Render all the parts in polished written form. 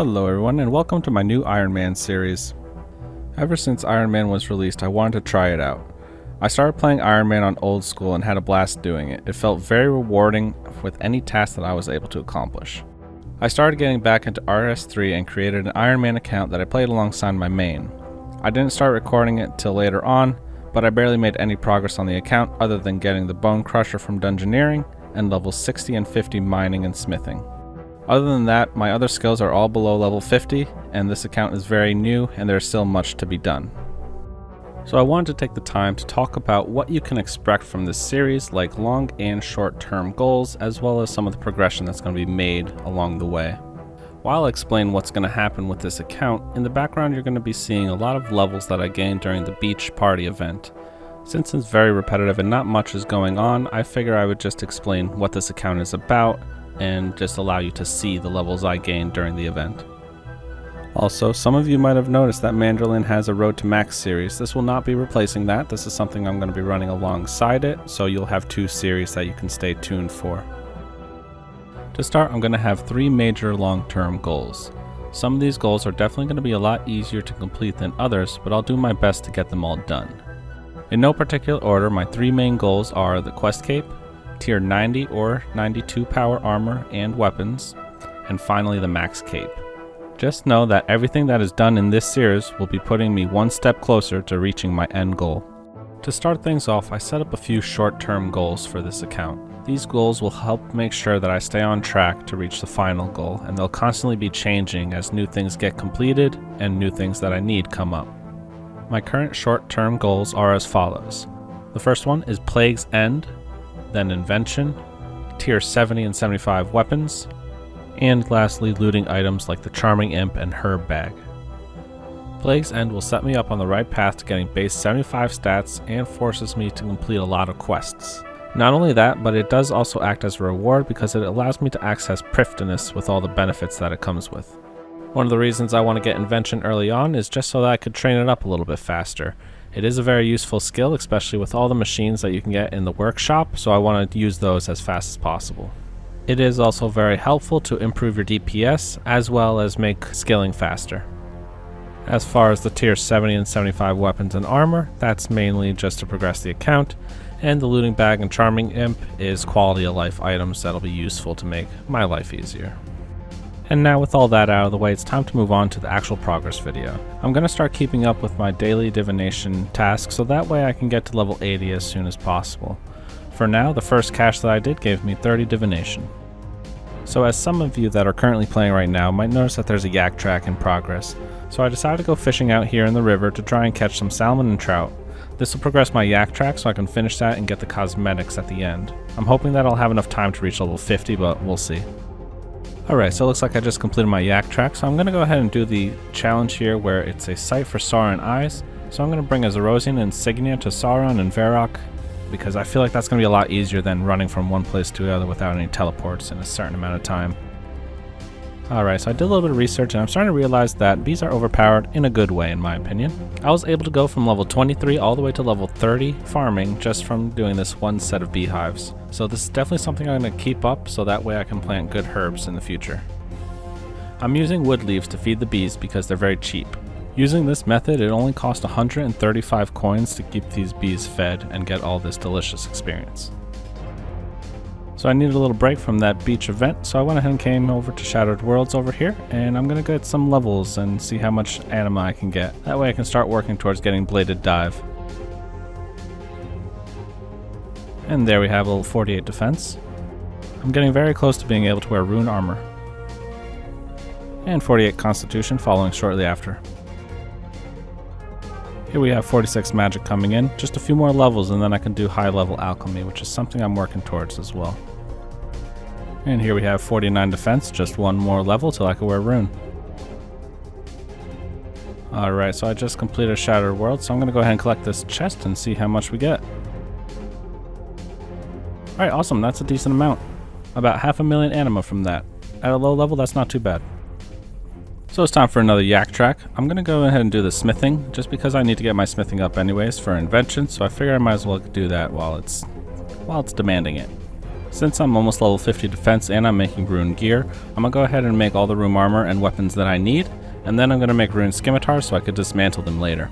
Hello everyone and welcome to my new Ironman series. Ever since Ironman was released, I wanted to try it out. I started playing Ironman on old school and had a blast doing it. It felt very rewarding with any task that I was able to accomplish. I started getting back into RS3 and created an Ironman account that I played alongside my main. I didn't start recording it till later on, but I barely made any progress on the account other than getting the Bone Crusher from Dungeoneering and levels 60 and 50 mining and smithing. Other than that, my other skills are all below level 50, and this account is very new and there's still much to be done. So I wanted to take the time to talk about what you can expect from this series, like long and short-term goals, as well as some of the progression that's going to be made along the way. While I explain what's going to happen with this account, in the background you're going to be seeing a lot of levels that I gained during the beach party event. Since it's very repetitive and not much is going on, I figure I would just explain what this account is about and just allow you to see the levels I gained during the event. Also, some of you might have noticed that Mandolin has a Road to Max series. This will not be replacing that. This is something I'm going to be running alongside it, so you'll have two series that you can stay tuned for. To start, I'm going to have three major long-term goals. Some of these goals are definitely going to be a lot easier to complete than others, but I'll do my best to get them all done. In no particular order, my three main goals are the Quest Cape, Tier 90 or 92 power armor and weapons, and finally the Max Cape. Just know that everything that is done in this series will be putting me one step closer to reaching my end goal. To start things off, I set up a few short-term goals for this account. These goals will help make sure that I stay on track to reach the final goal, and they'll constantly be changing as new things get completed and new things that I need come up. My current short-term goals are as follows. The first one is Plague's End, then Invention, Tier 70 and 75 weapons, and lastly looting items like the Charming Imp and Herb Bag. Plague's End will set me up on the right path to getting base 75 stats and forces me to complete a lot of quests. Not only that, but it does also act as a reward because it allows me to access Prifdiness with all the benefits that it comes with. One of the reasons I want to get Invention early on is just so that I could train it up a little bit faster. It is a very useful skill, especially with all the machines that you can get in the workshop, so I want to use those as fast as possible. It is also very helpful to improve your DPS, as well as make skilling faster. As far as the Tier 70 and 75 weapons and armor, that's mainly just to progress the account, and the Looting Bag and Charming Imp is quality of life items that'll be useful to make my life easier. And now with all that out of the way, it's time to move on to the actual progress video. I'm going to start keeping up with my daily divination task so that way I can get to level 80 as soon as possible. For now, the first cache that I did gave me 30 divination. So as some of you that are currently playing right now might notice that there's a yak track in progress, so I decided to go fishing out here in the river to try and catch some salmon and trout. This will progress my yak track so I can finish that and get the cosmetics at the end. I'm hoping that I'll have enough time to reach level 50, but we'll see. Alright, so it looks like I just completed my yak track, so I'm going to go ahead and do the challenge here where it's a sight for Sauron Eyes. So I'm going to bring a Zerosian insignia to Sauron and Varrock, because I feel like that's going to be a lot easier than running from one place to the other without any teleports in a certain amount of time. Alright, so I did a little bit of research and I'm starting to realize that bees are overpowered in a good way in my opinion. I was able to go from level 23 all the way to level 30 farming just from doing this one set of beehives. So this is definitely something I'm going to keep up so that way I can plant good herbs in the future. I'm using wood leaves to feed the bees because they're very cheap. Using this method, it only costs 135 coins to keep these bees fed and get all this delicious experience. So I needed a little break from that beach event, so I went ahead and came over to Shattered Worlds over here, and I'm going to get some levels and see how much anima I can get. That way I can start working towards getting Bladed Dive. And there we have a level 48 defense. I'm getting very close to being able to wear rune armor. And 48 constitution following shortly after. Here we have 46 magic coming in, just a few more levels and then I can do high level alchemy, which is something I'm working towards as well. And here we have 49 defense, just one more level till I can wear rune. Alright, so I just completed Shattered World, so I'm going to go ahead and collect this chest and see how much we get. Alright, awesome, that's a decent amount. About 500,000 anima from that. At a low level, that's not too bad. So it's time for another yak track. I'm going to go ahead and do the smithing, just because I need to get my smithing up anyways for invention, so I figure I might as well do that while it's demanding it. Since I'm almost level 50 defense and I'm making rune gear, I'm going to go ahead and make all the rune armor and weapons that I need, and then I'm going to make rune scimitars so I could dismantle them later.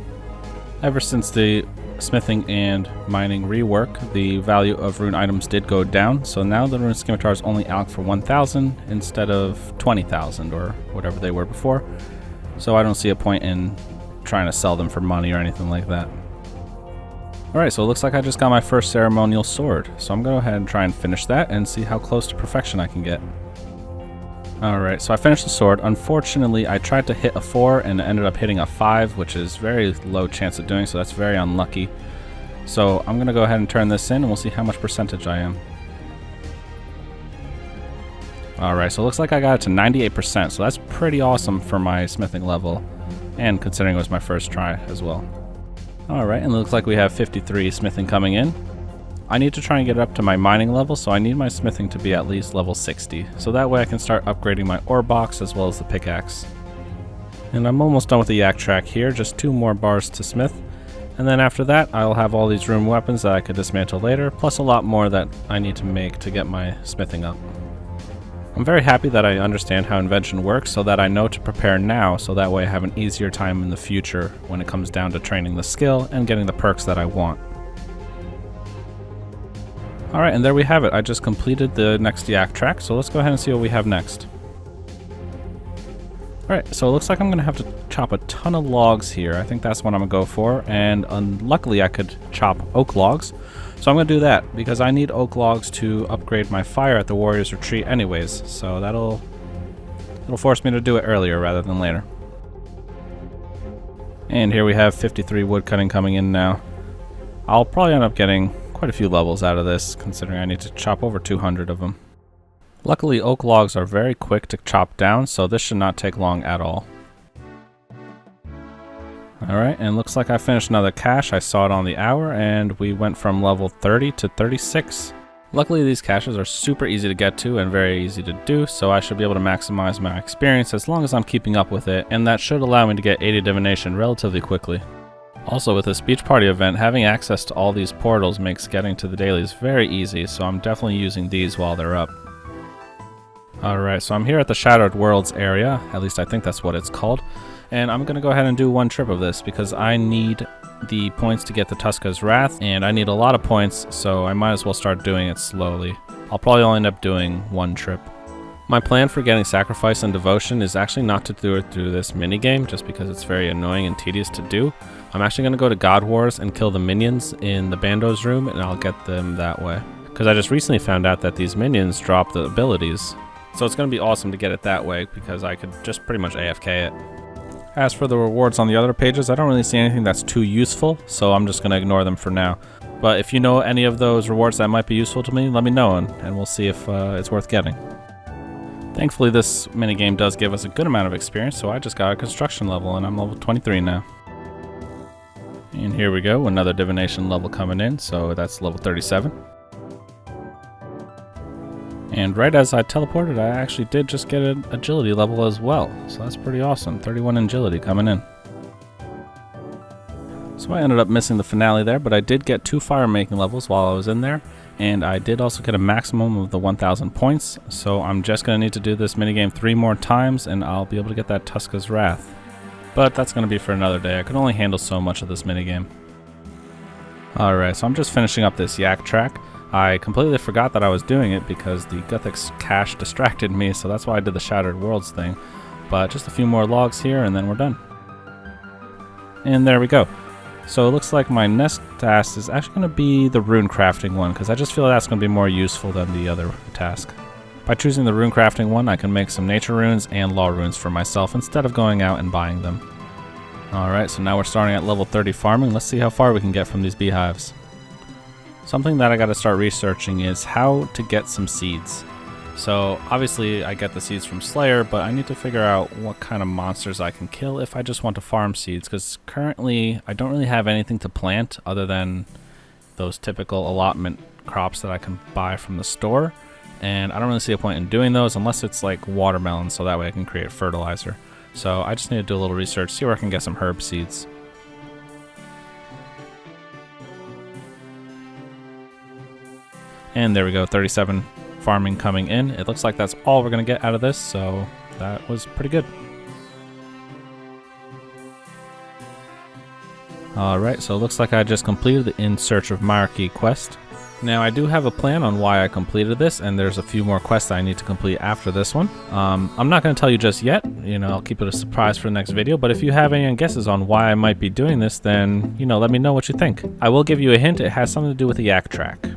Ever since the smithing and mining rework, the value of rune items did go down, so now the rune scimitars only alloc for 1,000 instead of 20,000 or whatever they were before, so I don't see a point in trying to sell them for money or anything like that. Alright, so it looks like I just got my first ceremonial sword, so I'm going to go ahead and try and finish that and see how close to perfection I can get. Alright, so I finished the sword. Unfortunately, I tried to hit a 4 and ended up hitting a 5, which is very low chance of doing, so that's very unlucky. So I'm going to go ahead and turn this in and we'll see how much percentage I am. Alright, so it looks like I got it to 98%, so that's pretty awesome for my smithing level, and considering it was my first try as well. Alright, and it looks like we have 53 smithing coming in. I need to try and get it up to my mining level, so I need my smithing to be at least level 60, so that way I can start upgrading my ore box as well as the pickaxe. And I'm almost done with the yak track here, just 2 more bars to smith, and then after that I'll have all these rune weapons that I could dismantle later, plus a lot more that I need to make to get my smithing up. I'm very happy that I understand how invention works so that I know to prepare now, so that way I have an easier time in the future when it comes down to training the skill and getting the perks that I want. Alright, and there we have it. I just completed the next yak track, so let's go ahead and see what we have next. Alright, so it looks like I'm going to have to chop a ton of logs here. I think that's what I'm going to go for, and luckily I could chop oak logs. So I'm going to do that, because I need oak logs to upgrade my fire at the Warrior's Retreat anyways, so it'll force me to do it earlier rather than later. And here we have 53 wood cutting coming in now. I'll probably end up getting quite a few levels out of this, considering I need to chop over 200 of them. Luckily, oak logs are very quick to chop down, so this should not take long at all. Alright, and looks like I finished another cache. I saw it on the hour, and we went from level 30 to 36. Luckily, these caches are super easy to get to and very easy to do, so I should be able to maximize my experience as long as I'm keeping up with it, and that should allow me to get 80 divination relatively quickly. Also, with this beach party event, having access to all these portals makes getting to the dailies very easy, so I'm definitely using these while they're up. Alright, so I'm here at the Shadowed Worlds area, at least I think that's what it's called, and I'm going to go ahead and do one trip of this because I need the points to get the Tuska's Wrath, and I need a lot of points, so I might as well start doing it slowly. I'll probably only end up doing one trip. My plan for getting Sacrifice and Devotion is actually not to do it through this minigame, just because it's very annoying and tedious to do. I'm actually going to go to God Wars and kill the minions in the Bando's room, and I'll get them that way. Because I just recently found out that these minions drop the abilities. So it's going to be awesome to get it that way, because I could just pretty much AFK it. As for the rewards on the other pages, I don't really see anything that's too useful, so I'm just going to ignore them for now. But if you know any of those rewards that might be useful to me, let me know, and we'll see if it's worth getting. Thankfully, this minigame does give us a good amount of experience, so I just got a construction level, and I'm level 23 now. And here we go, another divination level coming in, so that's level 37. And right as I teleported, I actually did just get an agility level as well, so that's pretty awesome, 31 agility coming in. So I ended up missing the finale there, but I did get 2 fire making levels while I was in there, and I did also get a maximum of the 1,000 points, so I'm just going to need to do this minigame 3 more times, and I'll be able to get that Tuska's Wrath. But that's going to be for another day. I can only handle so much of this minigame. Alright, so I'm just finishing up this yak track. I completely forgot that I was doing it because the Guthix cache distracted me, so that's why I did the Shattered Worlds thing. But just a few more logs here and then we're done. And there we go. So it looks like my next task is actually going to be the rune crafting one, because I just feel that's going to be more useful than the other task. By choosing the rune crafting one, I can make some nature runes and law runes for myself instead of going out and buying them. Alright, so now we're starting at level 30 farming. Let's see how far we can get from these beehives. Something that I got to start researching is how to get some seeds. So obviously I get the seeds from Slayer, but I need to figure out what kind of monsters I can kill if I just want to farm seeds, because currently I don't really have anything to plant other than those typical allotment crops that I can buy from the store, and I don't really see a point in doing those unless it's like watermelon, so that way I can create fertilizer. So I just need to do a little research, see where I can get some herb seeds. And there we go, 37 farming coming in. It looks like that's all we're going to get out of this, so that was pretty good. Alright, so it looks like I just completed the In Search of Marquee quest. Now I do have a plan on why I completed this, and there's a few more quests I need to complete after this one. I'm not going to tell you just yet, I'll keep it a surprise for the next video, but if you have any guesses on why I might be doing this, then, let me know what you think. I will give you a hint, it has something to do with the yak track.